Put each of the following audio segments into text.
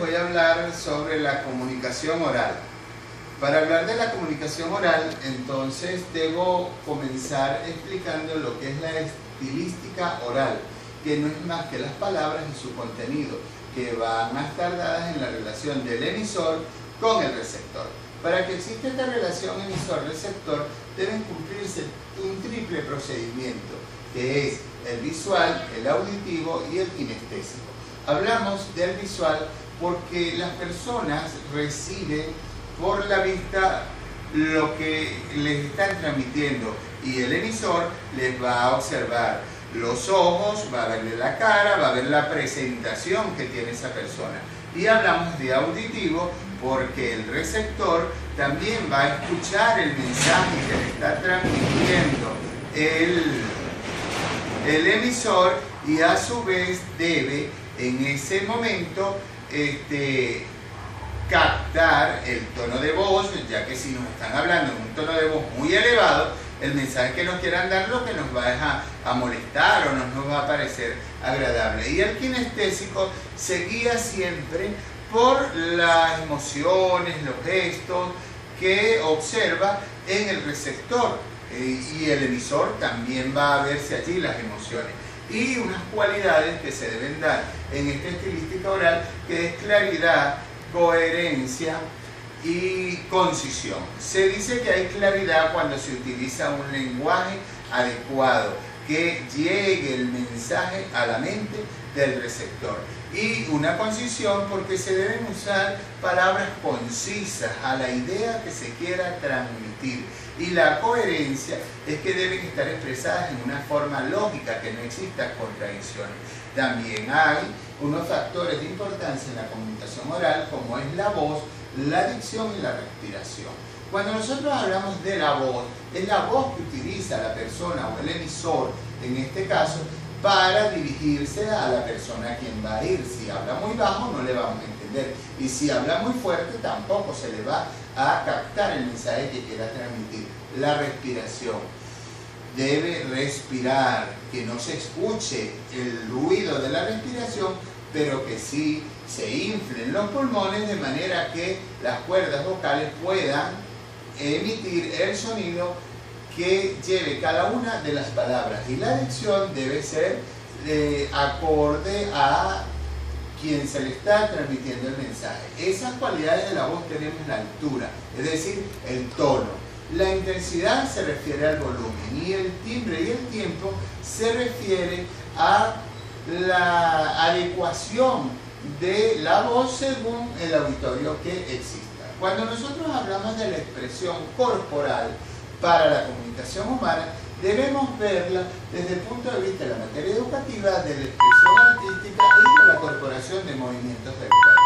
voy a hablar sobre la comunicación oral. Para hablar de la comunicación oral, entonces debo comenzar explicando lo que es la estilística oral, que no es más que las palabras y su contenido, que van a estar dadas en la relación del emisor con el receptor. Para que exista esta relación emisor-receptor, deben cumplirse un triple procedimiento, que es el visual, el auditivo y el kinestésico. Hablamos del visual porque las personas reciben por la vista lo que les están transmitiendo y el emisor les va a observar los ojos, va a verle la cara, va a ver la presentación que tiene esa persona. Y hablamos de auditivo porque el receptor también va a escuchar el mensaje que le está transmitiendo el emisor y a su vez debe en ese momento captar el tono de voz, ya que si nos están hablando en un tono de voz muy elevado, el mensaje que nos quieran dar lo que nos va a molestar o no nos va a parecer agradable. Y el kinestésico se guía siempre por las emociones, los gestos que observa en el receptor, y el emisor también va a verse allí las emociones. Y unas cualidades que se deben dar en esta estilística oral, que es claridad, coherencia y concisión. Se dice que hay claridad cuando se utiliza un lenguaje adecuado, que llegue el mensaje a la mente del receptor. Y una concisión porque se deben usar palabras concisas a la idea que se quiera transmitir. Y la coherencia es que deben estar expresadas en una forma lógica, que no existan contradicciones. También hay unos factores de importancia en la comunicación oral, como es la voz, la dicción y la respiración. Cuando nosotros hablamos de la voz, es la voz que utiliza la persona o el emisor, en este caso, para dirigirse a la persona a quien va a ir. Si habla muy bajo no le vamos a entender, y si habla muy fuerte tampoco se le va a captar el mensaje que quiera transmitir. La respiración. Debe respirar, que no se escuche el ruido de la respiración, pero que sí se inflen los pulmones de manera que las cuerdas vocales puedan emitir el sonido que lleve cada una de las palabras. Y la dicción debe ser acorde a quien se le está transmitiendo el mensaje. Esas cualidades de la voz tenemos la altura, es decir, el tono. La intensidad se refiere al volumen y el timbre y el tiempo se refiere a la adecuación de la voz según el auditorio que exista. Cuando nosotros hablamos de la expresión corporal para la comunicación humana, debemos verla desde el punto de vista de la materia educativa, de la expresión artística y de la corporación de movimientos del cuerpo.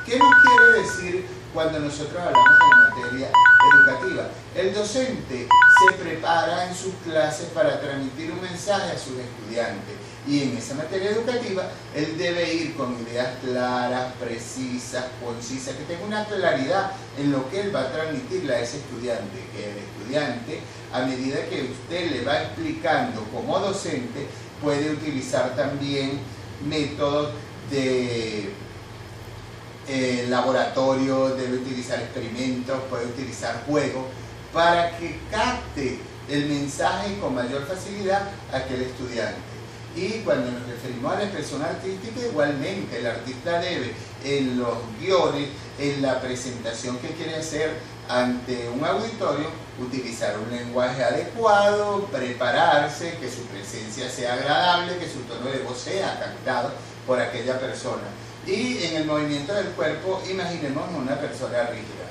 ¿Qué nos quiere decir cuando nosotros hablamos de la materia educativa? El docente se prepara en sus clases para transmitir un mensaje a sus estudiantes, y en esa materia educativa él debe ir con ideas claras, precisas, concisas, que tenga una claridad en lo que él va a transmitirle a ese estudiante, que el estudiante, a medida que usted le va explicando como docente, puede utilizar también métodos de laboratorio, debe utilizar experimentos, puede utilizar juegos para que capte el mensaje con mayor facilidad a aquel estudiante. Y cuando nos referimos a la expresión artística, igualmente el artista debe, en los guiones, en la presentación que quiere hacer ante un auditorio, utilizar un lenguaje adecuado, prepararse, que su presencia sea agradable, que su tono de voz sea captado por aquella persona. Y en el movimiento del cuerpo, imaginemos una persona rígida,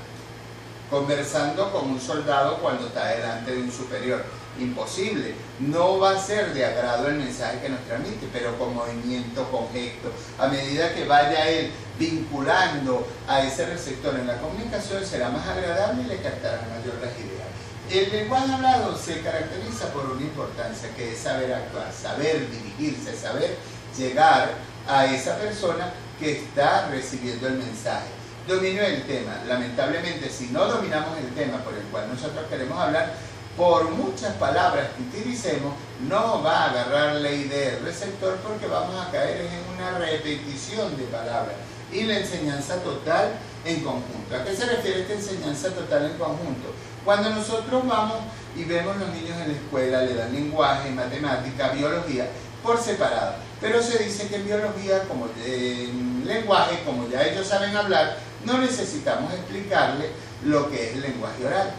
conversando con un soldado cuando está delante de un superior. Imposible, no va a ser de agrado el mensaje que nos transmite, pero con movimiento, con gesto, a medida que vaya él vinculando a ese receptor en la comunicación, será más agradable y le captará mayor las ideas. El lenguaje hablado se caracteriza por una importancia, que es saber actuar, saber dirigirse, saber llegar a esa persona que está recibiendo el mensaje. Dominio del tema. Lamentablemente, si no dominamos el tema por el cual nosotros queremos hablar, por muchas palabras que utilicemos, no va a agarrar la idea del receptor, porque vamos a caer en una repetición de palabras. y la enseñanza total en conjunto. ¿A qué se refiere esta enseñanza total en conjunto? Cuando nosotros vamos y vemos los niños en la escuela, le dan lenguaje, matemática, biología, por separado. Pero se dice que en biología, como en lenguaje, como ya ellos saben hablar, no necesitamos explicarle lo que es el lenguaje oral,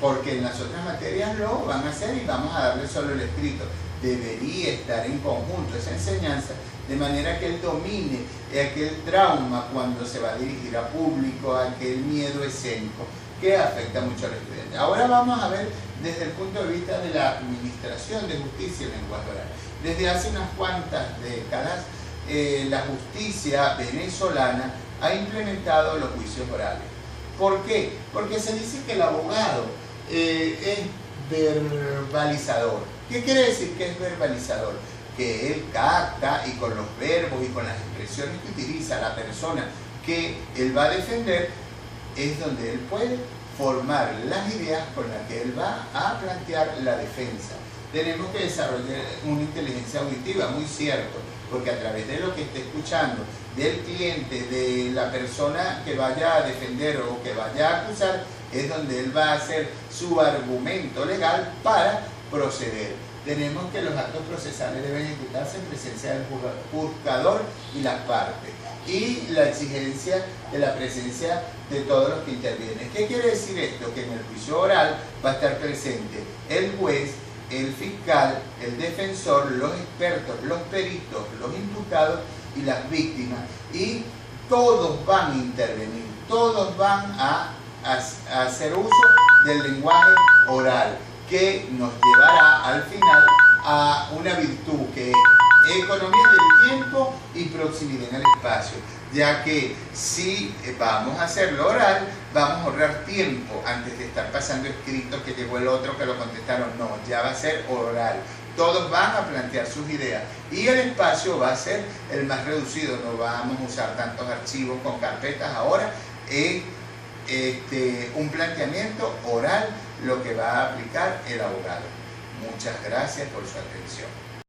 porque en las otras materias lo van a hacer y vamos a darle solo el escrito. Debería estar en conjunto esa enseñanza, de manera que él domine aquel trauma cuando se va a dirigir a público, aquel miedo escénico que afecta mucho al estudiante. Ahora vamos a ver desde el punto de vista de la administración de justicia en lenguaje oral. Desde hace unas cuantas décadas, la justicia venezolana ha implementado los juicios orales. ¿Por qué? Porque se dice que el abogado es verbalizador. ¿Qué quiere decir que es verbalizador? Que él capta y con los verbos y con las expresiones que utiliza la persona que él va a defender, es donde él puede formar las ideas con las que él va a plantear la defensa. Tenemos que desarrollar una inteligencia auditiva, muy cierto, porque a través de lo que esté escuchando, del cliente, de la persona que vaya a defender o que vaya a acusar, es donde él va a hacer su argumento legal para proceder. Tenemos que los actos procesales deben ejecutarse en presencia del juzgador y las partes, y la exigencia de la presencia de todos los que intervienen. ¿Qué quiere decir esto? Que en el juicio oral va a estar presente el juez, el fiscal, el defensor, los expertos, los peritos, los imputados y las víctimas, y todos van a intervenir, todos van a hacer uso del lenguaje oral, que nos llevará al final a una virtud que es economía del tiempo y proximidad en el espacio, ya que si vamos a hacerlo oral, vamos a ahorrar tiempo antes de estar pasando escritos que llegó el otro que lo contestaron. No, ya va a ser oral. Todos van a plantear sus ideas y el espacio va a ser el más reducido. No vamos a usar tantos archivos con carpetas. Ahora es un planteamiento oral lo que va a aplicar el abogado. Muchas gracias por su atención.